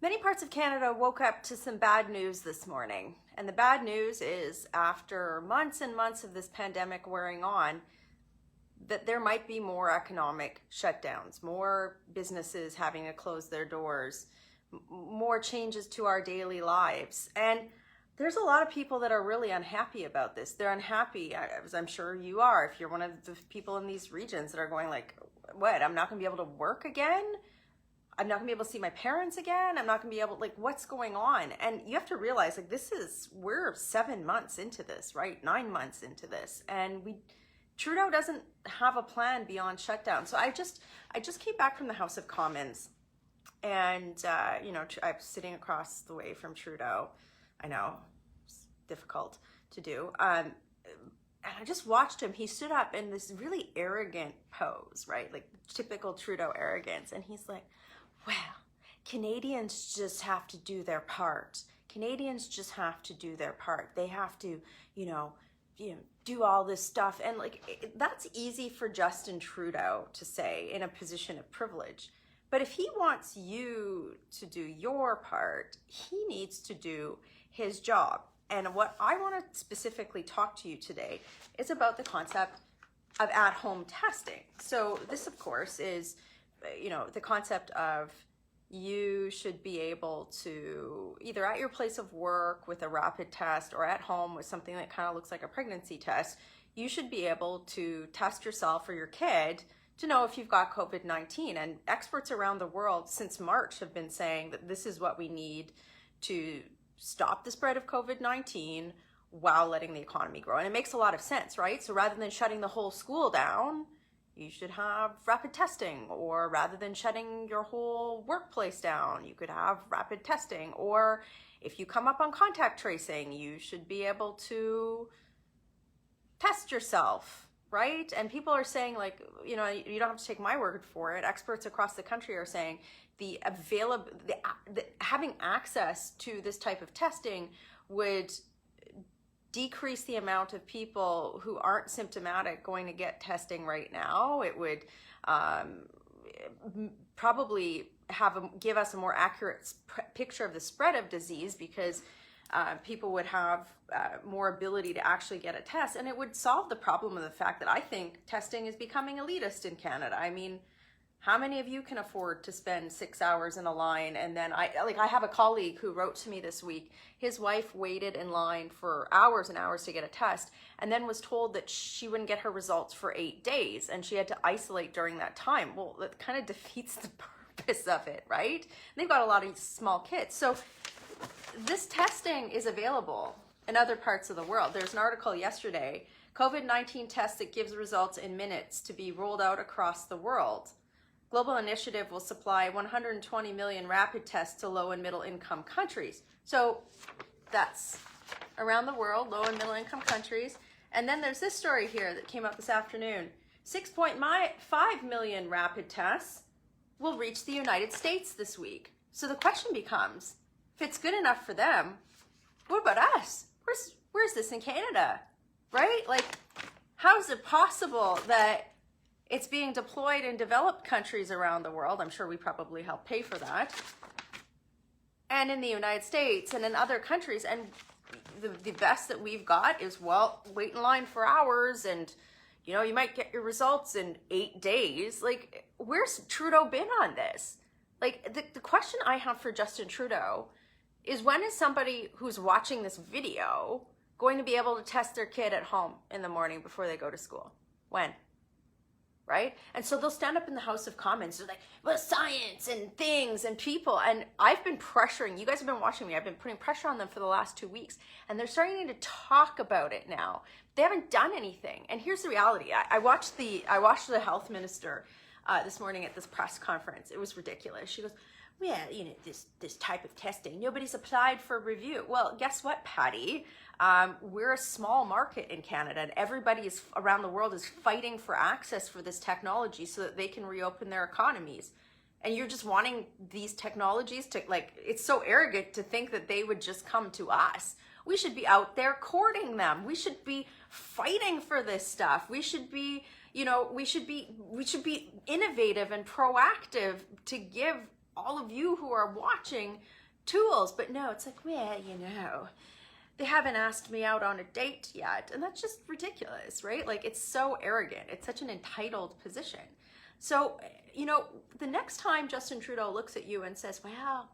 Many parts of Canada woke up to some bad news this morning. And the bad news is, after months and months of this pandemic wearing on, that there might be more economic shutdowns, more businesses having to close their doors, more changes to our daily lives. And there's a lot of people that are really unhappy about this. They're unhappy, as I'm sure you are, if you're one of the people in these regions that are going like, what, I'm not gonna be able to work again? I'm not gonna be able to see my parents again? I'm not gonna be able, like, what's going on? And you have to realize, like, we're 7 months into this, right? 9 months into this. And Trudeau doesn't have a plan beyond shutdown. So I just came back from the House of Commons, and I'm sitting across the way from Trudeau. I know, it's difficult to do. And I just watched him. He stood up in this really arrogant pose, right? Like typical Trudeau arrogance. And he's like, well, Canadians just have to do their part. Canadians just have to do their part. They have to, do all this stuff. And like, that's easy for Justin Trudeau to say in a position of privilege. But if he wants you to do your part, he needs to do his job. And what I want to specifically talk to you today is about the concept of at-home testing. So this, of course, is, the concept of you should be able to, either at your place of work with a rapid test or at home with something that kind of looks like a pregnancy test, you should be able to test yourself or your kid to know if you've got COVID-19. And experts around the world since March have been saying that this is what we need to stop the spread of COVID-19 while letting the economy grow. And it makes a lot of sense, right? So rather than shutting the whole school down, you should have rapid testing. Or rather than shutting your whole workplace down, you could have rapid testing. Or if you come up on contact tracing, you should be able to test yourself, right? And people are saying, like, you don't have to take my word for it. Experts across the country are saying having access to this type of testing would decrease the amount of people who aren't symptomatic going to get testing right now. It would probably give us a more accurate picture of the spread of disease, because people would have more ability to actually get a test. And it would solve the problem of the fact that I think testing is becoming elitist in Canada. I mean, how many of you can afford to spend 6 hours in a line? And then I have a colleague who wrote to me this week. His wife waited in line for hours and hours to get a test, and then was told that she wouldn't get her results for 8 days, and she had to isolate during that time. Well, that kind of defeats the purpose of it, right? And they've got a lot of small kids. So this testing is available in other parts of the world. There's an article yesterday, COVID-19 test that gives results in minutes to be rolled out across the world. Global initiative will supply 120 million rapid tests to low and middle income countries. So that's around the world, low and middle income countries. And then there's this story here that came out this afternoon. 6.5 million rapid tests will reach the United States this week. So the question becomes, if it's good enough for them, what about us? Where's this in Canada, right? Like, how is it possible that it's being deployed in developed countries around the world? I'm sure we probably help pay for that. And in the United States and in other countries. And the best that we've got is, well, wait in line for hours, and you might get your results in 8 days. Like, where's Trudeau been on this? Like, the question I have for Justin Trudeau is, when is somebody who's watching this video going to be able to test their kid at home in the morning before they go to school? When? Right? And so they'll stand up in the House of Commons. They're like, well, science and things and people. And I've been pressuring, you guys have been watching me, I've been putting pressure on them for the last 2 weeks. And they're starting to talk about it now. They haven't done anything. And here's the reality. I watched the health minister this morning at this press conference. It was ridiculous. She goes, well, this type of testing, nobody's applied for review. Well, guess what, Patty? We're a small market in Canada, and everybody around the world is fighting for access for this technology so that they can reopen their economies. And you're just wanting these technologies to, like, it's so arrogant to think that they would just come to us. We should be out there courting them. We should be fighting for this stuff. We should be, we should be innovative and proactive to give all of you who are watching tools. But no, it's like, well, you know, they haven't asked me out on a date yet. And that's just ridiculous, right? Like, it's so arrogant. It's such an entitled position. So, you know, the next time Justin Trudeau looks at you and says, well,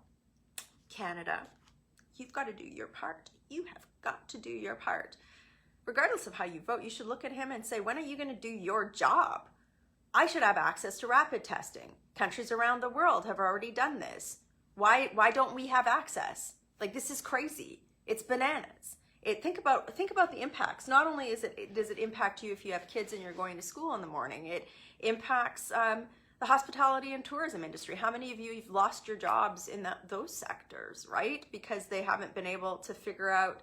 Canada, you've got to do your part. You have got to do your part. Regardless of how you vote, you should look at him and say, when are you going to do your job? I should have access to rapid testing. Countries around the world have already done this. Why don't we have access? Like, this is crazy. It's bananas. Think about the impacts. Not only does it impact you if you have kids and you're going to school in the morning, it impacts the hospitality and tourism industry. How many of you have lost your jobs in those sectors, right? Because they haven't been able to figure out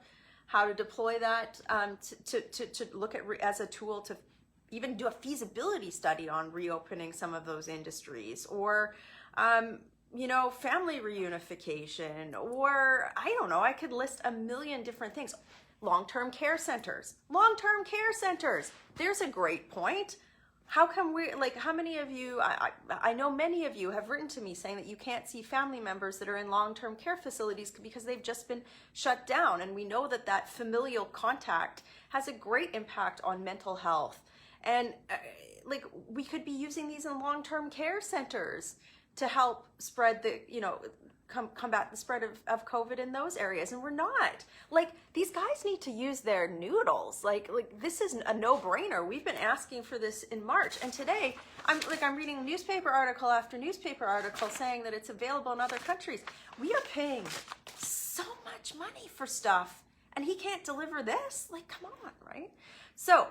how to deploy that to look at as a tool to even do a feasibility study on reopening some of those industries, or you know, family reunification, or I don't know, I could list a million different things. Long-term care centers. Long-term care centers. There's a great point. How come how many of you, I know many of you have written to me saying that you can't see family members that are in long-term care facilities because they've just been shut down. And we know that familial contact has a great impact on mental health. And like, we could be using these in long-term care centers to help spread the, you know, combat the spread of COVID in those areas. And we're not. Like, these guys need to use their noodles. Like this is a no-brainer. We've been asking for this in March. And today, I'm reading newspaper article after newspaper article saying that it's available in other countries. We are paying so much money for stuff, and he can't deliver this? Like, come on, right? So,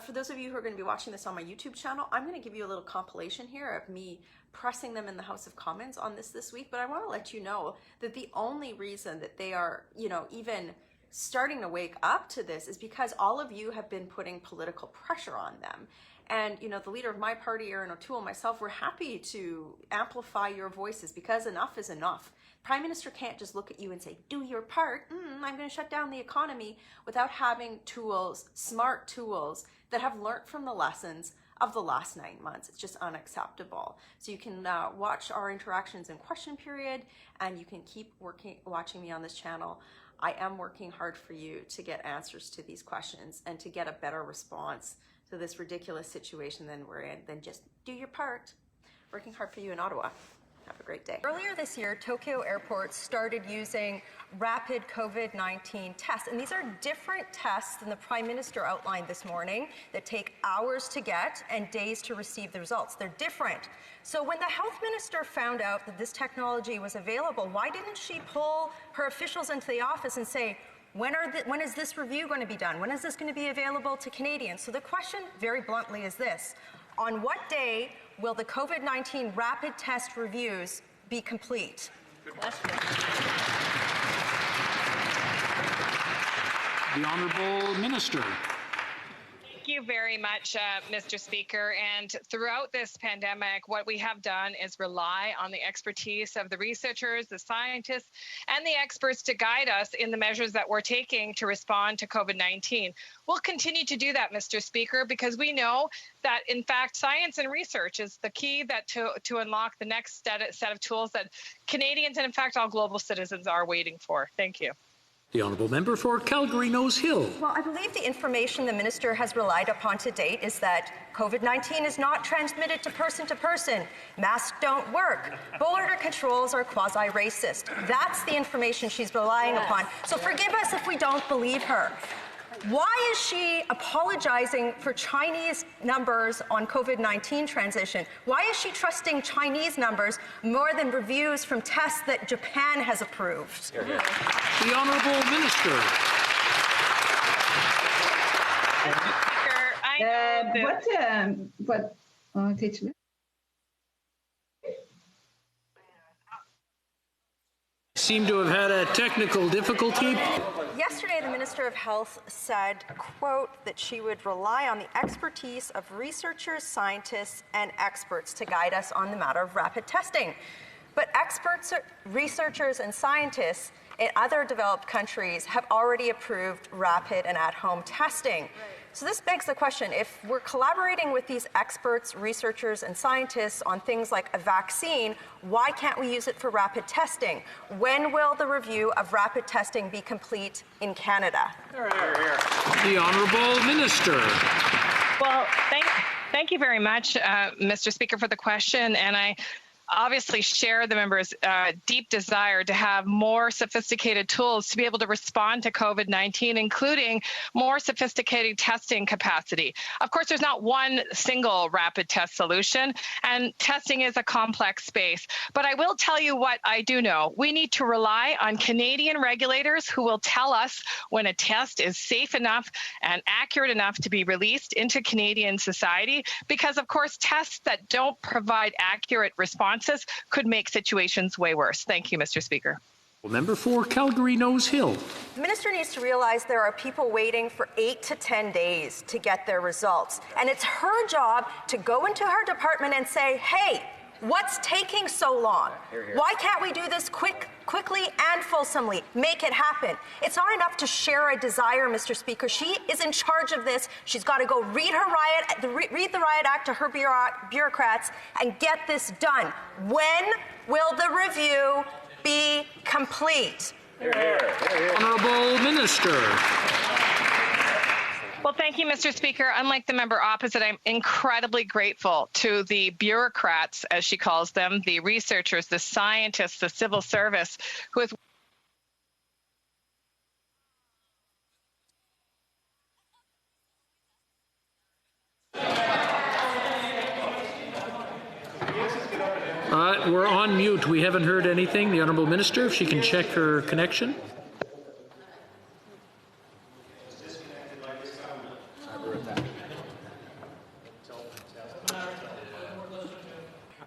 for those of you who are going to be watching this on my YouTube channel, I'm going to give you a little compilation here of me pressing them in the House of Commons on this week. But I want to let you know that the only reason that they are, you know, even starting to wake up to this is because all of you have been putting political pressure on them. And, you know, the leader of my party, Erin O'Toole, and myself, we're happy to amplify your voices because enough is enough. Prime Minister can't just look at you and say, do your part. I'm going to shut down the economy, without having tools, smart tools that have learned from the lessons of the last 9 months. It's just unacceptable. So you can watch our interactions in question period, and you can keep watching me on this channel. I am working hard for you to get answers to these questions and to get a better response to this ridiculous situation than we're in. Then just do your part. Working hard for you in Ottawa. Have a great day. Earlier this year, Tokyo Airport started using rapid COVID-19 tests. And these are different tests than the Prime Minister outlined this morning that take hours to get and days to receive the results. They're different. So when the Health Minister found out that this technology was available, why didn't she pull her officials into the office and say, when is this review going to be done? When is this going to be available to Canadians? So the question, very bluntly, is this. On what day will the COVID-19 rapid test reviews be complete? Good question. The Honourable Minister. Thank you very much, Mr. Speaker. And throughout this pandemic, what we have done is rely on the expertise of the researchers, the scientists, and the experts to guide us in the measures that we're taking to respond to COVID-19. We'll continue to do that, Mr. Speaker, because we know that, in fact, science and research is the key to unlock the next set of tools that Canadians and, in fact, all global citizens are waiting for. Thank you. The Honourable Member for Calgary Nose Hill. Well, I believe the information the minister has relied upon to date is that COVID-19 is not transmitted to person. Masks don't work. Border controls are quasi-racist. That's the information she's relying upon. So forgive us if we don't believe her. Why is she apologizing for Chinese numbers on COVID-19 transition? Why is she trusting Chinese numbers more than reviews from tests that Japan has approved? The Honourable Minister. Seem to have had a technical difficulty. Yesterday, the Minister of Health said, quote, that she would rely on the expertise of researchers, scientists, and experts to guide us on the matter of rapid testing. But experts, researchers, and scientists in other developed countries have already approved rapid and at-home testing. Right. So this begs the question, if we're collaborating with these experts, researchers, and scientists on things like a vaccine, why can't we use it for rapid testing? When will the review of rapid testing be complete in Canada? The Honourable Minister. Well, thank you very much, Mr. Speaker, for the question. And I obviously share the members' deep desire to have more sophisticated tools to be able to respond to COVID-19, including more sophisticated testing capacity. Of course, there's not one single rapid test solution, and testing is a complex space. But I will tell you what I do know. We need to rely on Canadian regulators who will tell us when a test is safe enough and accurate enough to be released into Canadian society, because, of course, tests that don't provide accurate responses could make situations way worse. Thank you, Mr. Speaker. Member for Calgary Nose Hill. The minister needs to realize there are people waiting for 8 to 10 days to get their results. And it's her job to go into her department and say, hey, what's taking so long? Why can't we do this quickly and fulsomely? Make it happen. It's not enough to share a desire, Mr. Speaker. She is in charge of this. She's got to go read the Riot Act to her bureaucrats and get this done. When will the review be complete? Honourable Minister. Well, thank you, Mr. Speaker. Unlike the member opposite, I'm incredibly grateful to the bureaucrats, as she calls them, the researchers, the scientists, the civil service, who has We're on mute. We haven't heard anything. The Honourable Minister, if she can check her connection.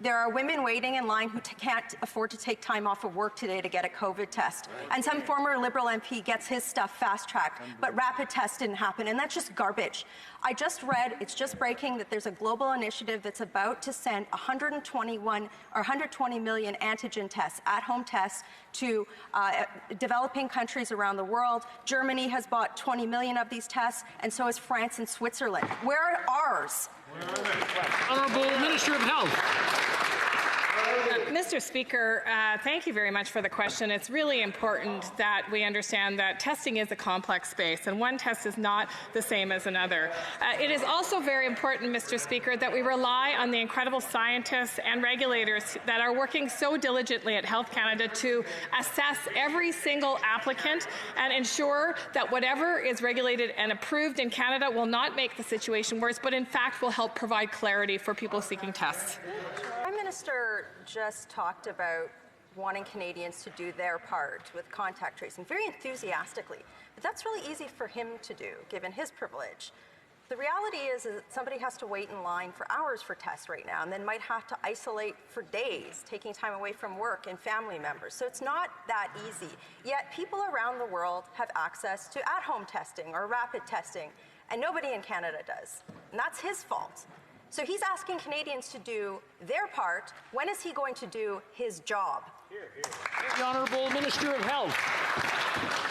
There are women waiting in line who can't afford to take time off of work today to get a COVID test. And some former Liberal MP gets his stuff fast-tracked, but rapid tests didn't happen, and that's just garbage. I just read, it's just breaking, that there's a global initiative that's about to send 120 million antigen tests, at-home tests, to developing countries around the world. Germany has bought 20 million of these tests, and so has France and Switzerland. Where are ours? Honourable Minister of Health. Mr. Speaker, thank you very much for the question. It's really important that we understand that testing is a complex space, and one test is not the same as another. It is also very important, Mr. Speaker, that we rely on the incredible scientists and regulators that are working so diligently at Health Canada to assess every single applicant and ensure that whatever is regulated and approved in Canada will not make the situation worse, but in fact will help provide clarity for people seeking tests. Prime Minister just talked about wanting Canadians to do their part with contact tracing very enthusiastically, but that's really easy for him to do given his privilege. The reality is that somebody has to wait in line for hours for tests right now and then might have to isolate for days, taking time away from work and family members. So it's not that easy. Yet people around the world have access to at-home testing or rapid testing, and nobody in Canada does. And that's his fault. So he's asking Canadians to do their part. When is he going to do his job? The Honourable Minister of Health.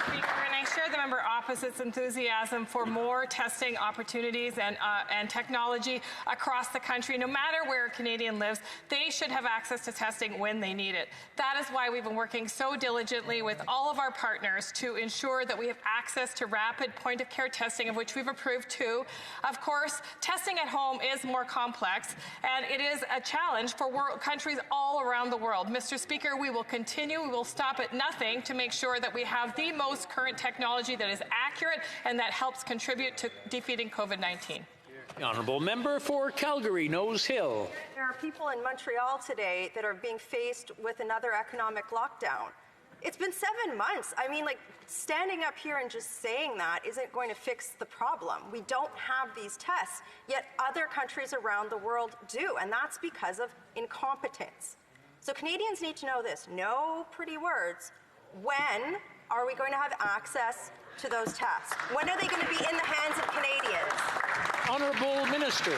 Speaker, and I share the member opposite's enthusiasm for more testing opportunities and technology across the country. No matter where a Canadian lives, they should have access to testing when they need it. That is why we've been working so diligently with all of our partners to ensure that we have access to rapid point-of-care testing, of which we've approved 2. Of course, testing at home is more complex, and it is a challenge for countries all around the world. Mr. Speaker, we will continue. We will stop at nothing to make sure that we have the most current technology that is accurate and that helps contribute to defeating COVID-19. The Honourable Member for Calgary Nose Hill. There are people in Montreal today that are being faced with another economic lockdown. It's been 7 months. I mean, like, standing up here and just saying that isn't going to fix the problem. We don't have these tests, yet other countries around the world do, and that's because of incompetence. So Canadians need to know this. No pretty words. When are we going to have access to those tests? When are they going to be in the hands of Canadians? Honourable Minister.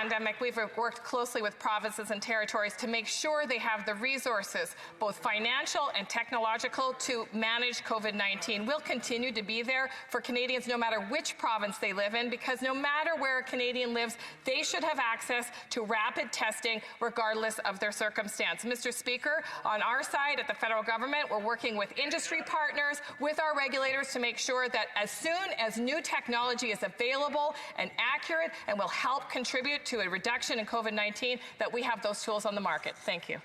pandemic, we've worked closely with provinces and territories to make sure they have the resources, both financial and technological, to manage COVID-19. We'll continue to be there for Canadians no matter which province they live in, because no matter where a Canadian lives, they should have access to rapid testing regardless of their circumstance. Mr. Speaker, on our side at the federal government, we're working with industry partners, with our regulators to make sure that as soon as new technology is available and accurate and will help contribute to a reduction in COVID-19, that we have those tools on the market. Thank you.